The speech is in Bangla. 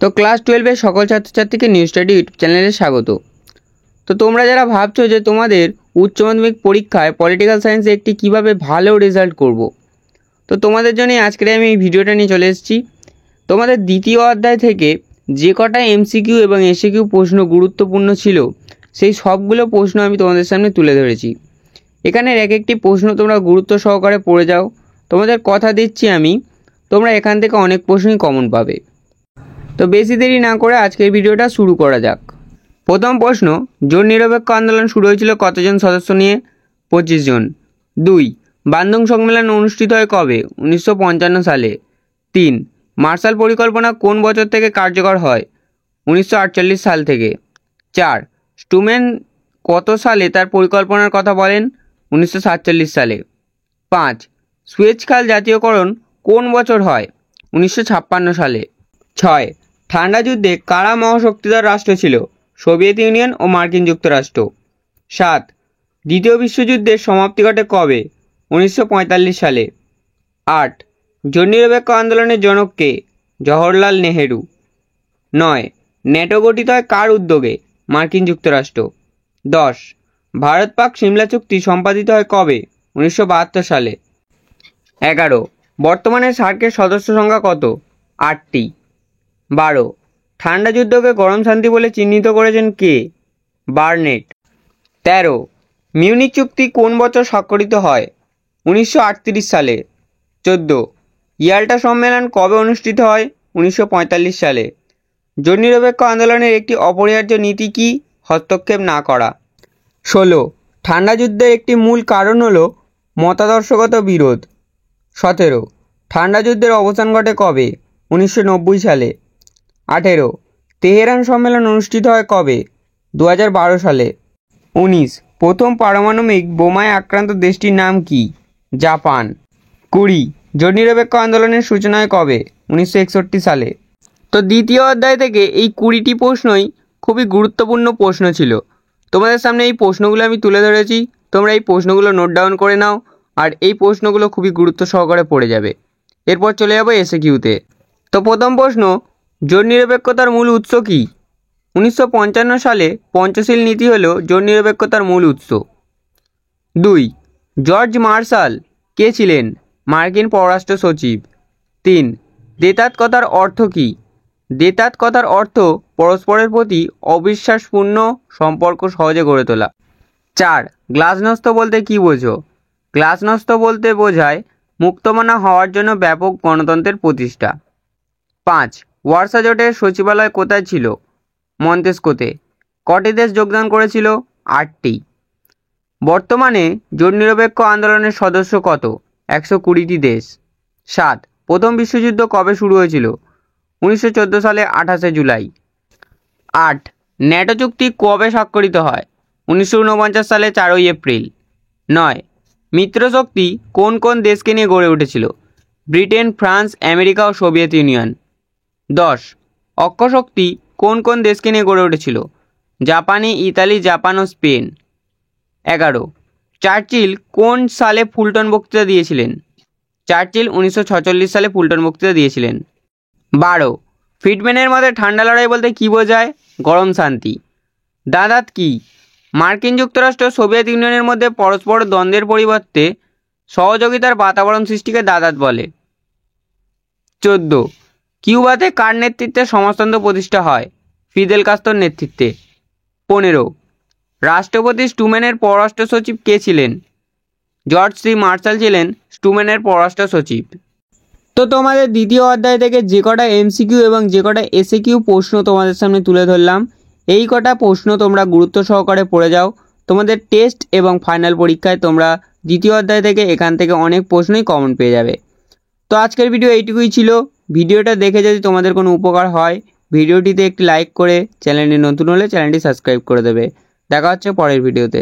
তো ক্লাস 12-এর সকল ছাত্রছাত্রীকে নিউ স্টাডি ইউটিউব চ্যানেলে স্বাগত। তো তোমরা যারা ভাবছো যে তোমাদের উচ্চ মাধ্যমিক পরীক্ষায় পলিটিক্যাল সায়েন্সে একটি কিভাবে ভালো রেজাল্ট করব, তো তোমাদের জন্য আজকে আমি এই ভিডিওটা নিয়ে চলে এসেছি। তোমাদের দ্বিতীয় অধ্যায় থেকে যে কটা এমসিকিউ এবং এসএকিউ প্রশ্ন গুরুত্বপূর্ণ ছিল সেই সবগুলো প্রশ্ন আমি তোমাদের সামনে তুলে ধরেছি। এখানের এক একটি প্রশ্ন তোমরা গুরুত্ব সহকারে পড়ে যাও। তোমাদের কথা দিচ্ছি আমি, তোমরা এখান থেকে অনেক প্রশ্নই কমন পাবে। তো বেশি দেরি না করে আজকের ভিডিওটা শুরু করা যাক। প্রথম প্রশ্ন, জোট নিরপেক্ষ আন্দোলন শুরু হয়েছিল কতজন সদস্য নিয়ে? 25 জন। 2. বান্দং সম্মেলন অনুষ্ঠিত হয় কবে? 1955 সালে। 3. মার্শাল পরিকল্পনা কোন বছর থেকে কার্যকর হয়? 1948 সাল থেকে। 4. স্টুম্যান কত সালে তার পরিকল্পনার কথা বলেন? 1947 সালে। 5. সুয়েজ খাল জাতীয়করণ কোন বছর হয়? 1956 সালে। 6. ঠান্ডা যুদ্ধে কারা মহাশক্তিধর রাষ্ট্র ছিল? সোভিয়েত ইউনিয়ন ও মার্কিন যুক্তরাষ্ট্র। 7. দ্বিতীয় বিশ্বযুদ্ধের সমাপ্তি ঘটে কবে? 1945 সালে। 8. জোট নিরপেক্ষ আন্দোলনের জনক কে? জওহরলাল নেহেরু। 9. ন্যাটো গঠিত হয় কার উদ্যোগে? মার্কিন যুক্তরাষ্ট্র। 10. ভারত পাক সিমলা চুক্তি সম্পাদিত হয় কবে? 1972 সালে। 11. বর্তমানে সার্কের সদস্য সংখ্যা কত? 8টি। 12. ঠান্ডা যুদ্ধকে গরম শান্তি বলে চিহ্নিত করেছেন কে? বার্নেট। 13. মিউনিক চুক্তি কোন বছর স্বাক্ষরিত হয়? 1938 সালে। 14. ইয়াল্টা সম্মেলন কবে অনুষ্ঠিত হয়? 1945 সালে। জোট নিরপেক্ষ আন্দোলনের একটি অপরিহার্য নীতি কি? হস্তক্ষেপ না করা। 16. ঠান্ডা যুদ্ধের একটি মূল কারণ হলো মতাদর্শগত বিরোধ। 17. ঠান্ডা যুদ্ধের অবসান ঘটে কবে? 1990 সালে। 18. তেহরান সম্মেলন অনুষ্ঠিত হয় কবে? 2012 সালে। 19. প্রথম পারমাণবিক বোমায় আক্রান্ত দেশটির নাম কি? জাপান। 20. জোট নিরপেক্ষ আন্দোলনের সূচনা হয় কবে? 1961 সালে। তো দ্বিতীয় অধ্যায় থেকে এই 20টি প্রশ্নই খুবই গুরুত্বপূর্ণ প্রশ্ন ছিল। তোমাদের সামনে এই প্রশ্নগুলো আমি তুলে ধরেছি, তোমরা এই প্রশ্নগুলো নোট ডাউন করে নাও, আর এই প্রশ্নগুলো খুবই গুরুত্ব সহকারে পড়ে যাবে। এরপর চলে যাবো এসএকিউতে। তো প্রথম প্রশ্ন, জোট নিরপেক্ষতার মূল উৎস কি? 1955 সালে পঞ্চশীল নীতি হল জোট নিরপেক্ষতার মূল উৎস। 2. জর্জ মার্শাল কে ছিলেন? মার্কিন পররাষ্ট্র সচিব। 3. দেতাত কথার অর্থ কি? দেতাত কথার অর্থ পরস্পরের প্রতি অবিশ্বাসপূর্ণ সম্পর্ক সহজে গড়ে তোলা। 4. গ্লাসনস্ত বলতে কি বোঝো? গ্লাসনস্ত বলতে বোঝায় মুক্তমনা হওয়ার জন্য ব্যাপক গণতন্ত্রের প্রতিষ্ঠা। 5. ওয়ার্সা জোটের সচিবালয় কোথায় ছিল? মন্তেস্কোতে। কটি দেশ যোগদান করেছিল? 8টি। বর্তমানে জোট নিরপেক্ষ আন্দোলনের সদস্য কত? 120টি দেশ। 7. প্রথম বিশ্বযুদ্ধ কবে শুরু হয়েছিল? 1914 সালে 28 জুলাই। 8. ন্যাটো চুক্তি কবে স্বাক্ষরিত হয়? 1949 সালে 4 এপ্রিল। 9. মিত্রশক্তি কোন কোন দেশকে নিয়ে গড়ে উঠেছিল? ব্রিটেন, ফ্রান্স, আমেরিকা ও সোভিয়েত ইউনিয়ন। 10. অক্ষশক্তি কোন কোন দেশকে নিয়ে গড়ে উঠেছিল? জাপানি, ইতালি, জাপান ও স্পেন। 11. চার্চিল কোন সালে ফুলটন বক্তৃতা দিয়েছিলেন? চার্চিল 1946 সালে ফুলটন বক্তৃতা দিয়েছিলেন। 12. ফ্রিডম্যানের মতে ঠান্ডা লড়াই বলতে কী বোঝায়? গরম শান্তি। দাদাত কি? মার্কিন যুক্তরাষ্ট্র ও সোভিয়েত ইউনিয়নের মধ্যে পরস্পর দ্বন্দ্বের পরিবর্তে সহযোগিতার বাতাবরণ সৃষ্টিকে দাদাত বলে। 14. কিউবাতে কার নেতৃত্বে সমাজতন্ত্র প্রতিষ্ঠা হয়? ফিদেল কাস্ত্রোর নেতৃত্বে। 15. রাষ্ট্রপতি স্টুম্যানের পররাষ্ট্র সচিব কে ছিলেন? জর্জ সি মার্শাল ছিলেন স্টুম্যানের পররাষ্ট্র সচিব। তো তোমাদের দ্বিতীয় অধ্যায় থেকে যে কটা এমসিকিউ এবং যে কটা এসএকিউ প্রশ্ন তোমাদের সামনে তুলে ধরলাম, এই কটা প্রশ্ন তোমরা গুরুত্ব সহকারে পড়ে যাও। তোমাদের টেস্ট এবং ফাইনাল পরীক্ষায় তোমরা দ্বিতীয় অধ্যায় থেকে এখান থেকে অনেক প্রশ্নই কমন পেয়ে যাবে। তো আজকের ভিডিও এইটুকুই ছিল। ভিডিওটা দেখে যদি তোমাদের কোনো উপকার হয়, ভিডিওটিতে একটি লাইক করে চ্যানেলটি নতুন হলে চ্যানেলটি সাবস্ক্রাইব করে দেবে। দেখা হচ্ছে পরের ভিডিওতে।